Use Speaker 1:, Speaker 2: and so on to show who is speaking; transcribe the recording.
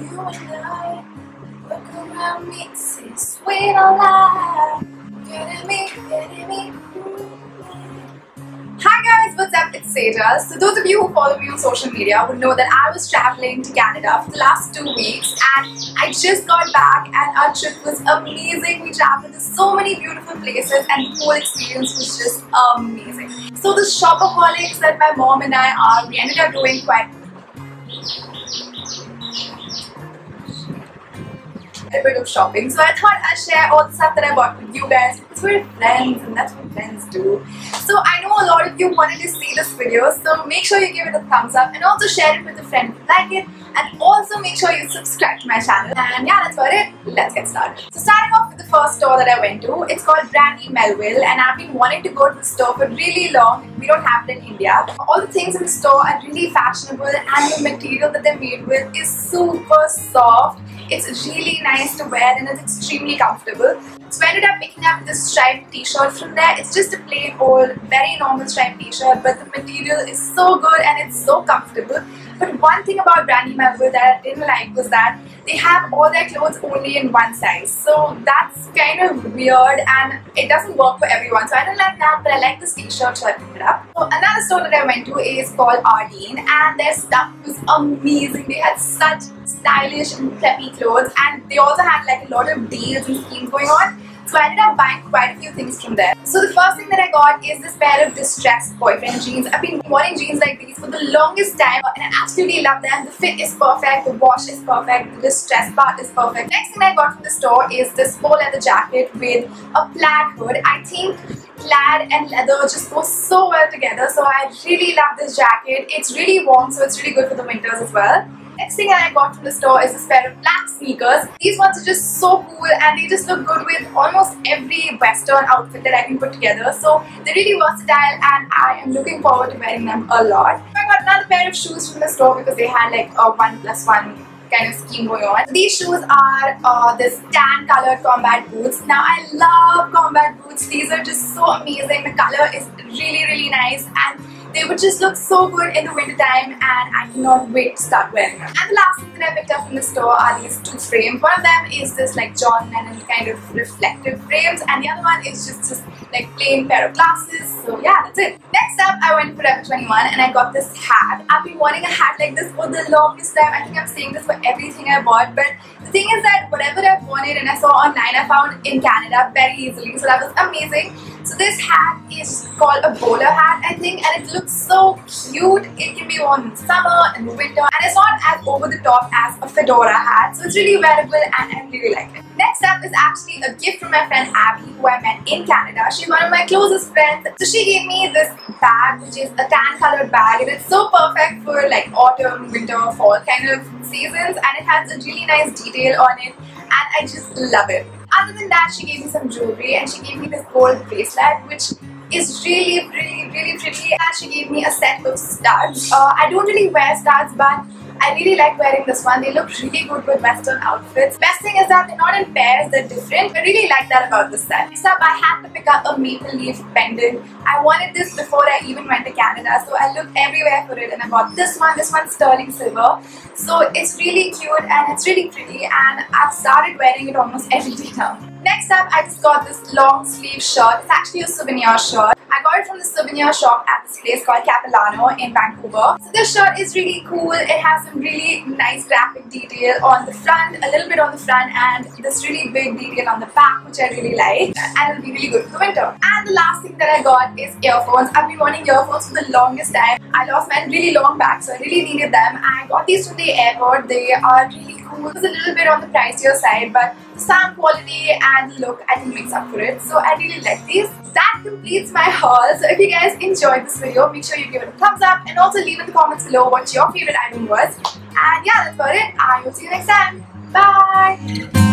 Speaker 1: you and I look around me, say sweet alive. Getting me. Hi guys, what's up? It's Sejal. So those of you who follow me on social media would know that I was traveling to Canada for the last 2 weeks and I just got back and our trip was amazing. We traveled to so many beautiful places and the whole experience was just amazing. So the shopaholics that my mom and I are, we ended up doing quite a bit of shopping. So I thought I'd share all the stuff that I bought with you guys because we're friends and that's what friends do. So I know a lot of you wanted to see this video, so make sure you give it a thumbs up and also share it with a friend if you like it, and also make sure you subscribe to my channel. And yeah, that's about it. Let's get started. So starting off with the first store that I went to, it's called Brandy Melville and I've been wanting to go to the store for really long. We don't have it in India. All the things in the store are really fashionable and the material that they're made with is super soft. It's really nice to wear and it's extremely comfortable. So I ended up picking up this striped t-shirt from there. It's just a plain old, very normal striped t-shirt, but the material is so good and it's so comfortable. But one thing about Brandy Melville that I didn't like was that they have all their clothes only in one size. So that's kind of weird and it doesn't work for everyone. So I didn't like that, but I like this t-shirt, so I picked it up. So another store that I went to is called Ardeen and their stuff was amazing. They had such stylish and preppy clothes and they also had like a lot of deals and schemes going on. So I ended up buying quite a few things from there. So the first thing that I got is this pair of distressed boyfriend jeans. I've been wanting jeans like these for the longest time and I absolutely love them. The fit is perfect, the wash is perfect, the distressed part is perfect. Next thing I got from the store is this faux leather jacket with a plaid hood. I think plaid and leather just go so well together, so I really love this jacket. It's really warm, so it's really good for the winters as well. Next thing I got from the store is this pair of black sneakers. These ones are just so cool and they just look good with almost every western outfit that I can put together. So they're really versatile and I am looking forward to wearing them a lot. I got another pair of shoes from the store because they had like a 1+1 kind of scheme going on. These shoes are this tan colored combat boots. Now I love combat boots. These are just so amazing. The color is really nice and they would just look so good in the winter time and I cannot wait to start wearing them. And the last thing that I picked up from the store are these two frames. One of them is this like John Lennon kind of reflective frames and the other one is just this like plain pair of glasses. So yeah, that's it. Next up, I went to Forever 21 and I got this hat. I've been wanting a hat like this for the longest time. I think I'm saying this for everything I bought, but the thing is that whatever I've wanted and I saw online, I found in Canada very easily. So that was amazing. So this hat is called a bowler hat, I think, and it looks so cute. It can be worn in summer and winter, and it's not as over the top as a fedora hat. So it's really wearable and I really like it. Next up is actually a gift from my friend Abby, who I met in Canada. She's one of my closest friends. So she gave me this bag, which is a tan colored bag, and it's so perfect for like autumn, winter, fall kind of seasons, and it has a really nice detail on it, and I just love it. Other than that, she gave me some jewelry and she gave me this gold bracelet, which is really pretty, and she gave me a set of studs. I don't really wear studs, but I really like wearing this one. They look really good with western outfits. Best thing is that they're not in pairs, they're different. I really like that about this set. Next up, I had to pick up a maple leaf pendant. I wanted this before I even went to Canada, so I looked everywhere for it and I bought this one. This one's sterling silver. So it's really cute and it's really pretty and I've started wearing it almost every day now. Next up, I just got this long sleeve shirt. It's actually a souvenir shirt. I got it from the souvenir shop at this place called Capilano in Vancouver. So this shirt is really cool. It has some really nice graphic detail on the front, a little bit on the front, and this really big detail on the back, which I really like. And it'll be really good for the winter. And the last thing that I got is earphones. I've been wanting earphones for the longest time. I lost mine really long back, so I really needed them. I got these from the airport. They are really cool. It's a little bit on the pricier side, but the sound quality and the look I think makes up for it. So I really like these. That completes my haul. So if you guys enjoyed this video, make sure you give it a thumbs up and also leave in the comments below what your favorite item was. And yeah, that's about it. I will see you next time. Bye!